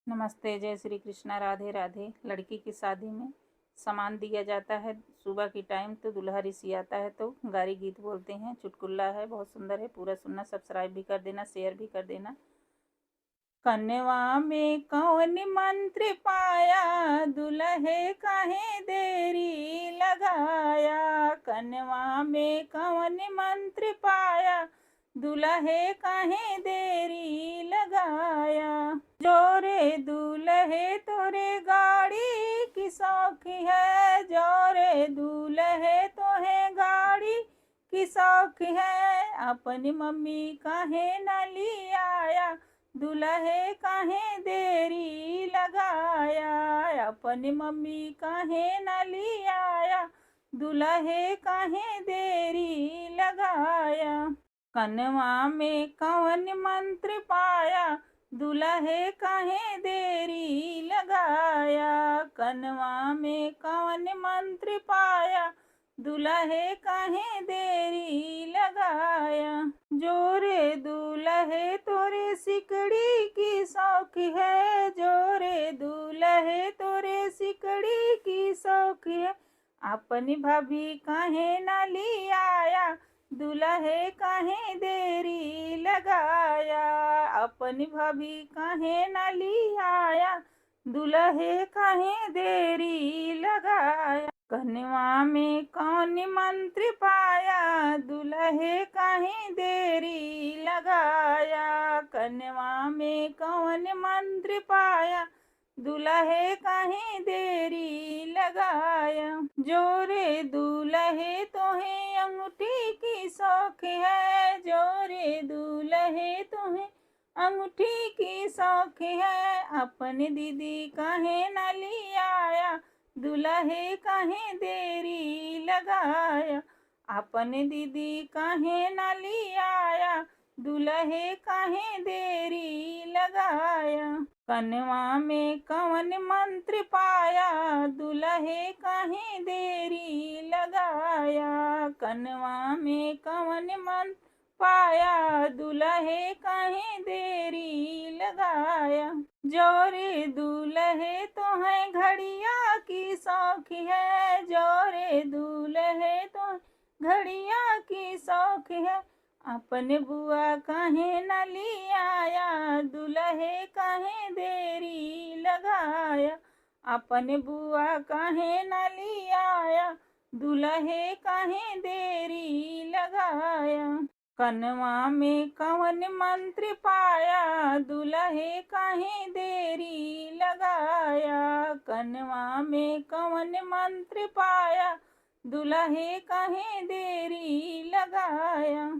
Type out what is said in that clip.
नमस्ते, जय श्री कृष्णा, राधे राधे। लड़की की शादी में सामान दिया जाता है सुबह की टाइम, तो दूल्हा रिसियाता है तो गारी गीत बोलते हैं। चुटकुल्ला है, बहुत सुंदर है, पूरा सुनना। सब्सक्राइब भी कर देना, शेयर भी कर देना। कन्वा में कौन मंत्र पाया, दुल्हे काहे देरी लगाया। कन्वा में कौन मंत्र पाया, दुल्हे काहे देरी लगाया। जोरे दूल्हे तोरे गाड़ी की शौक है, जोरे दूल्हे तोहे गाड़ी की शौक है। अपनी मम्मी काहे न ली आया, दुल्हे काहे देरी लगाया। अपनी मम्मी काहे न ली आया, दुल्हे काहे देरी लगाया। कन्वा में कौन मंत्र पाया, दुल्हे काहे देरी लगाया। कन्वा में कौन मंत्र पाया, दुल्हे काहे देरी लगाया। जोरे दूल्हे तोरे सिकड़ी की शौक है, जोरे दूल्हे तोरे सिकड़ी की शौक है। अपनी भाभी काहे न ली आया, दुल्हे काहे देरी लगाया। अपनी भाभी काहे न ली आया, दुल्हे काहे देरी लगाया। कन्वा में कौन मंत्र पाया, दुल्हे काहे देरी लगाया। कन्वा में कौन मंत्र पाया, दुल्हे काहे देरी लगाया। जोरे दूल्हे तोहे अंगूठी की शौक है, जोरे दूल्हे तोहे अंगूठी की शौक है। अपने दीदी काहे न ली आया, दुल्हे काहे देरी लगाया। अपने दीदी काहे न ली आया, दुल्हे काहे देरी लगाया। कन्वा में कौन मंत्र पाया, दुल्हे काहे देरी लगाया। कन्वा में कौन मंत्र पाया, दुल्हे काहे देरी लगाया। जोरे दूल्हे तो है घड़िया की शौक है, जोरे दूल्हे तो घड़िया की शौक है। अपने बुआ काहे न ली आया, दुल्हे काहे देरी लगाया। अपने बुआ काहे न ली आया, दुल्हे काहे देरी लगाया। कन्वा में कौन मंत्र पाया, दुल्हे काहे देरी लगाया। कन्वा में कौन मंत्र पाया, दुल्हे काहे देरी लगाया।